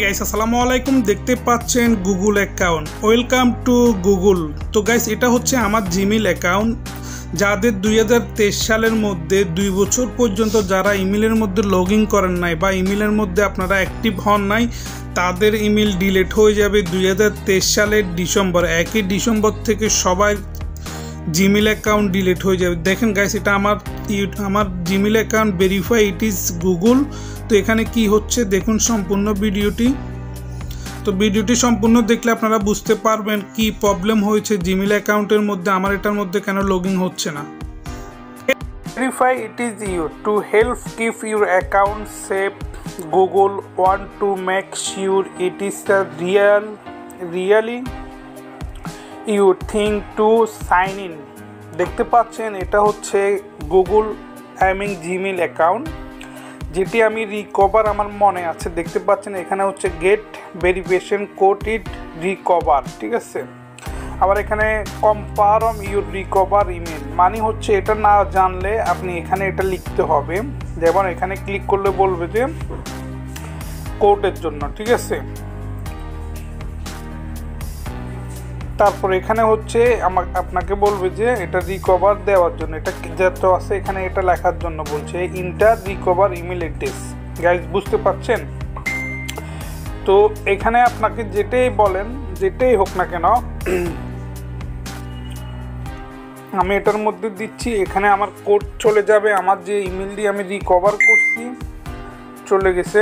Guys আসসালামু আলাইকুম। দেখতে পাচ্ছেন Google account. Welcome to Google. তো গাইস এটা হচ্ছে আমার জিমেল অ্যাকাউন্ট, যাদের 2023 সালের মধ্যে 2 বছর পর্যন্ত যারা ইমেলের মধ্যে লগ ইন করেন নাই বা ইমেলের মধ্যে আপনারা অ্যাক্টিভ হন নাই, তাদের ইমেল ডিলিট হয়ে যাবে 2023 সালের ডিসেম্বর। 1 ডিসেম্বর থেকে সবাই জিমেল অ্যাকাউন্ট ডিলিট হয়ে যাবে। দেখেন গাইস এটা আমার Gmail account verify, it is Google. তো এখানে কি হচ্ছে দেখুন সম্পূর্ণ ভিডিওটি। তো ভিডিওটি সম্পূর্ণ দেখলে আপনারা বুঝতে পারবেন কি প্রবলেম হয়েছে জিমেল অ্যাকাউন্টের মধ্যে, আমার এটার মধ্যে কেন লগইন হচ্ছে না। Verify it is you to help keep your account safe. Google want to make sure it is the really you think to sign in. দেখতে পাচ্ছেন এটা হচ্ছে গুগল জিমেল অ্যাকাউন্ট, যেটি আমি রিকভার আমার মনে আছে। দেখতে পাচ্ছেন এখানে হচ্ছে গেট ভেরিফিকেশন কোড ইট রিকভার, ঠিক আছে। আবার এখানে কনফার্ম ইউর রিকভার ইমেল, মানে হচ্ছে এটা না জানলে আপনি এখানে এটা লিখতে হবে। যেমন এখানে ক্লিক করলে বলবে যে কোডের জন্য, ঠিক আছে। তারপর এখানে হচ্ছে আপনাকে বলবে যে এটা রিকভার দেওয়ার জন্য, এটা যত আছে এখানে এটা লেখার জন্য বলছে inter recover email address. Guys বুঝতে পারছেন? তো এখানে আপনাকে যেটাই বলেন, যেটাই হোক না কেন, আমি এটার মধ্যে দিচ্ছি। এখানে আমার কোড চলে যাবে, আমার যে ইমেল দিয়ে আমি রিকভার করছি চলে গেছে।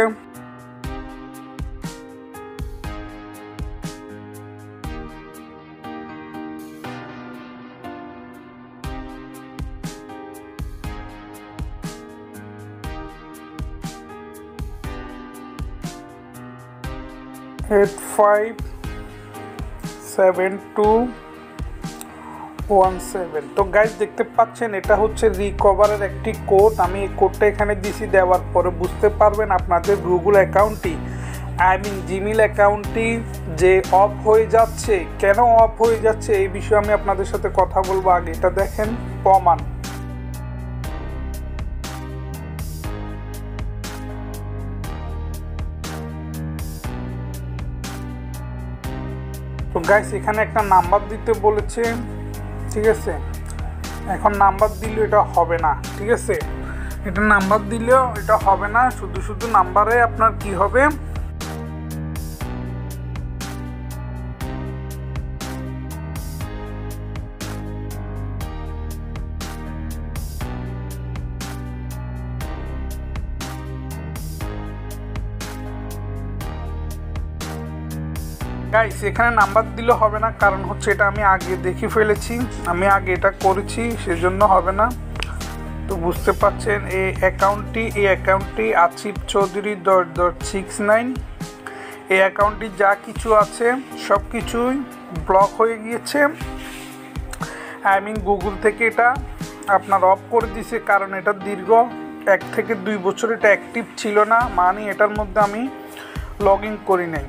এইট 57217। তো গাইজ দেখতে পাচ্ছেন এটা হচ্ছে রিকভারের একটি কোড। আমি এই কোডটা এখানে দিছি, দেওয়ার পরে বুঝতে পারবেন আপনাদের গুগল অ্যাকাউন্টটি জিমেল অ্যাকাউন্টটি যে অফ হয়ে যাচ্ছে। কেন অফ হয়ে যাচ্ছে এই বিষয়ে আমি আপনাদের সাথে কথা বলবো। আগে এটা দেখেন প্রমাণ। তো গাইস এখানে একটা নাম্বার দিতে বলেছে, ঠিক আছে। এখন নাম্বার দিলেও এটা হবে না, ঠিক আছে। এটা নাম্বার দিলেও এটা হবে না, শুধু নাম্বারে আপনার কি হবে, গাইস এখানে নাম্বার দিলে হবে না, কারণ হচ্ছে এটা আমি আগে দেখে ফেলেছি, আমি আগে এটা করেছি, সেজন্য হবে না। তো বুঝতে পারছেন এই অ্যাকাউন্টটি আসিফ চৌধুরী .69। এই অ্যাকাউন্টটি যা কিছু আছে সব কিছুই ব্লক হয়ে গিয়েছে। গুগল থেকে এটা আপনার অফ করে দিয়েছে, কারণ এটা দীর্ঘ 1 থেকে 2 বছর এটা অ্যাক্টিভ ছিল না, মানে এটার মধ্যে আমি লগ ইন করি নাই।